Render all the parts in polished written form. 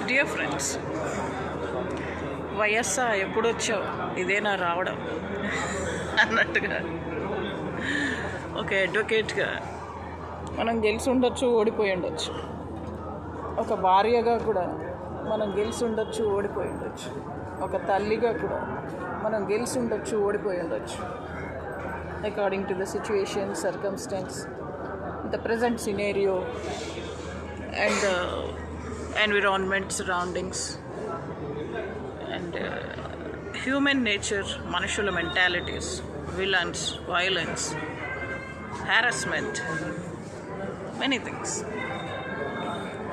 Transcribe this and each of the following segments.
Dear friends, వయస్సా ఎప్పుడొచ్చావు ఇదేనా రావడం అన్నట్టుగా ఒక అడ్వకేట్గా మనం గెలిచి ఉండొచ్చు, ఓడిపోయి ఉండొచ్చు. ఒక భార్యగా కూడా మనం గెలిచి ఉండొచ్చు, ఓడిపోయి ఉండొచ్చు. ఒక తల్లిగా కూడా మనం గెలిచి ఉండొచ్చు, ఓడిపోయి ఉండొచ్చు. According to the situation, circumstance, the present scenario and the environment, surroundings, and human nature, manushala mentalities, violence, harassment, many things.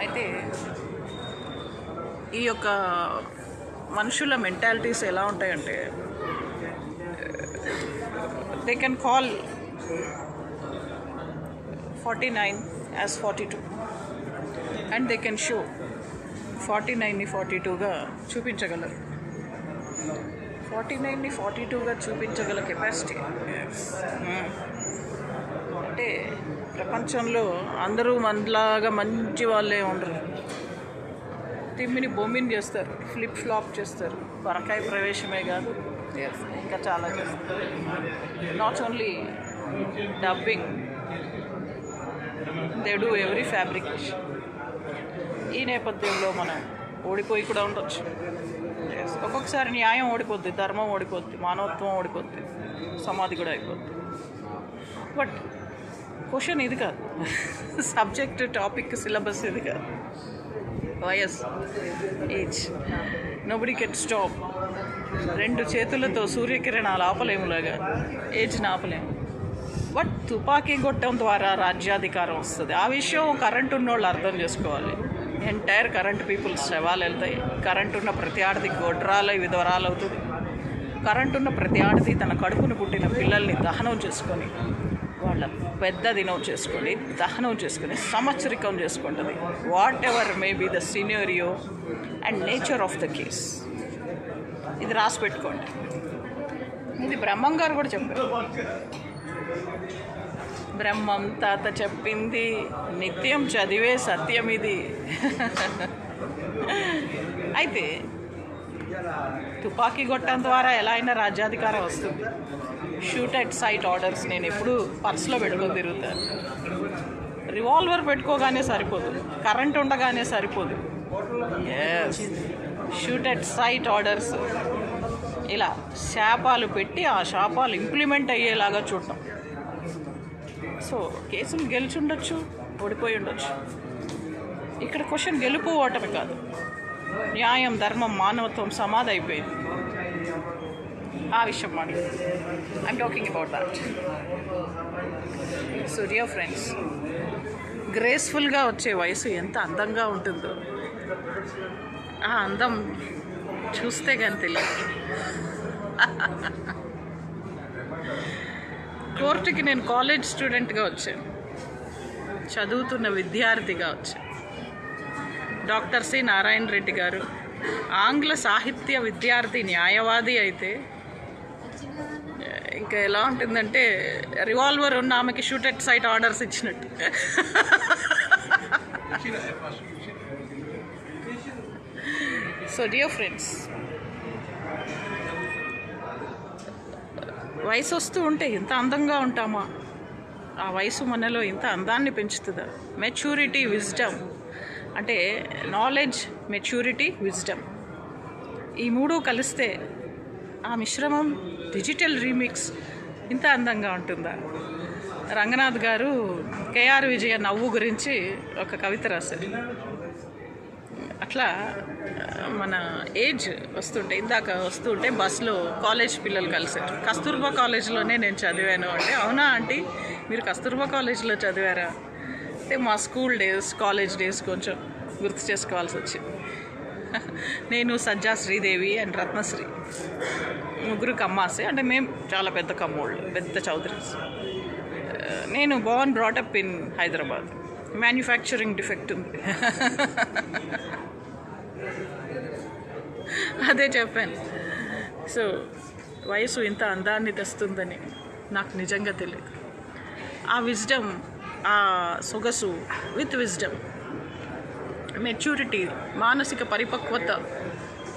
అయితే ఈ యొక్క మనుషుల మెంటాలిటీస్ ఎలా ఉంటాయంటే, they can call 49 as 42 and they can show 49ని 42గా చూపించగలరు. 49ని 42గా చూపించగల కెపాసిటీ. అంటే ప్రపంచంలో అందరూ మనలాగా మంచి వాళ్ళే ఉండరు. తిమ్మిని బొమ్మిని చేస్తారు, ఫ్లిప్ ఫ్లాప్ చేస్తారు. పరకాయ ప్రవేశమే కాదు, ఇంకా చాలా చేస్తారు. Not only dubbing, they do every fabrication. ఈ నేపథ్యంలో మనం ఓడిపోయి కూడా ఉండొచ్చు. ఒక్కొక్కసారి న్యాయం ఓడిపోద్ది, ధర్మం ఓడిపోద్ది, మానవత్వం ఓడిపోద్ది, సమాధి కూడా అయిపోద్ది. బట్ క్వశ్చన్ ఇది కాదు, సబ్జెక్ట్, టాపిక్, సిలబస్ ఇది కాదు. వయస్, ఏజ్, నోబడీ కెన్ స్టాప్. 2 చేతులతో సూర్యకిరణాలు ఆపలేములాగా ఏజ్ని ఆపలేము. బట్ తుపాకీ గొట్టం ద్వారా రాజ్యాధికారం వస్తుంది. ఆ విషయం కరెంట్ ఉన్నోళ్ళు అర్థం చేసుకోవాలి. ఎంటైర్ కరెంట్ పీపుల్స్ శవాలు వెళ్తాయి. కరెంట్ ఉన్న ప్రతి ఆడది గొడ్రాలై విధవరాలు అవుతుంది. కరెంట్ ఉన్న ప్రతి ఆడది తన కడుపును పుట్టిన పిల్లల్ని దహనం చేసుకొని, వాళ్ళ పెద్ద దినం చేసుకొని, దహనం చేసుకొని, సంవత్సరికం చేసుకుంటుంది. Whatever may be the scenario and nature of the case. ఇది రాసి పెట్టుకోండి. ఇది బ్రహ్మం గారు కూడా చెప్పారు. బ్రహ్మం తాత చెప్పింది, నిత్యం చదివే సత్యం ఇది. అయితే తుపాకీ గొట్టం ద్వారా ఎలా అయినా రాజ్యాధికారం వస్తుంది. షూట్ అట్ సైట్ ఆర్డర్స్ నేను ఎప్పుడు పర్సులో పెట్టుకొని తిరుగుతాను. రివాల్వర్ పెట్టుకోగానే సరిపోదు, కరెంట్ ఉండగానే సరిపోదు. షూట్ అట్ సైట్ ఆర్డర్స్, ఇలా శాపాలు పెట్టి ఆ శాపాలు ఇంప్లిమెంట్ అయ్యేలాగా చూడటం. సో కేసులు గెలిచి ఉండొచ్చు, ఓడిపోయి ఉండొచ్చు. ఇక్కడ క్వశ్చన్ గెలుపు ఓటమి కాదు. న్యాయం, ధర్మం, మానవత్వం సమాధి అయిపోయింది. ఆ విషయం మాట I'm talking about that. So dear friends, గ్రేస్ఫుల్గా వచ్చే వయసు ఎంత అందంగా ఉంటుందో ఆ అందం చూస్తే కానీ తెలియదు. కోర్టుకి నేను కాలేజ్ స్టూడెంట్గా వచ్చాను, చదువుతున్న విద్యార్థిగా వచ్చాను. డాక్టర్ సి నారాయణ రెడ్డి గారు ఆంగ్ల సాహిత్య విద్యార్థి, న్యాయవాది అయితే ఇంకా ఎలా ఉంటుందంటే, రివాల్వర్ ఉన్న ఆమెకి షూట్ అట్ సైట్ ఆర్డర్స్ ఇచ్చినట్టు. సో డియర్ ఫ్రెండ్స్, వయసు వస్తూ ఉంటే ఇంత అందంగా ఉంటామా? ఆ వయసు మనలో ఇంత అందాన్ని పెంచుతుందా? మెచ్యూరిటీ, విజ్డమ్, అంటే నాలెడ్జ్, మెచ్యూరిటీ, విజ్డమ్, ఈ 3 కలిస్తే ఆ మిశ్రమం, డిజిటల్ రీమిక్స్ ఇంత అందంగా ఉంటుందా? రంగనాథ్ గారు కేఆర్ విజయ నవ్వు గురించి ఒక కవిత రాశారు. అట్లా మన ఏజ్ ఇందాక వస్తుంటే బస్సులో కాలేజ్ పిల్లలు కలిసారు. కస్తూర్బా కాలేజ్లోనే నేను చదివాను అంటే, అవునా ఆంటీ మీరు కస్తూర్బా కాలేజ్లో చదివారా అంటే, మా స్కూల్ డేస్, కాలేజ్ డేస్ కొంచెం గుర్తు చేసుకోవాల్సి వచ్చింది. నేను సజ్జా శ్రీదేవి అండ్ రత్నశ్రీ 3 కమ్మాసే. అంటే మేము చాలా పెద్ద కమ్మోళ్ళు, పెద్ద చౌదరీస్. నేను Born brought up in Hyderabad. Manufacturing defect ఉంది. అదే చెప్పాను. సో వయసు ఇంత అందాన్ని తెస్తుందని నాకు నిజంగా తెలియదు. ఆ విజ్డమ్, ఆ సొగసు విత్ విజ్డమ్ మెచ్యూరిటీ, మానసిక పరిపక్వత,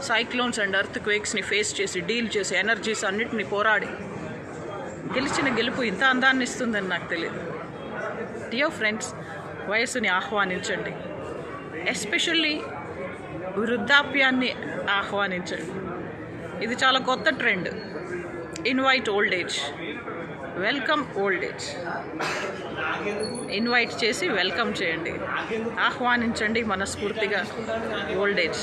సైక్లోన్స్ అండ్ ఎర్త్ క్వేక్స్ని ఫేస్ చేసి డీల్ చేసి ఎనర్జీస్ అన్నిటిని పోరాడి గెలిచిన గెలుపు ఇంత అందాన్ని ఇస్తుందని నాకు తెలియదు. డియర్ ఫ్రెండ్స్, వయస్సుని ఆహ్వానించండి, ఎస్పెషల్లీ వృద్ధాప్యాన్ని ఆహ్వానించండి. ఇది చాలా కొత్త trend. Invite old age, welcome old age. Invite చేసి వెల్కమ్ చేయండి, ఆహ్వానించండి మనస్ఫూర్తిగా ఓల్డ్ ఏజ్.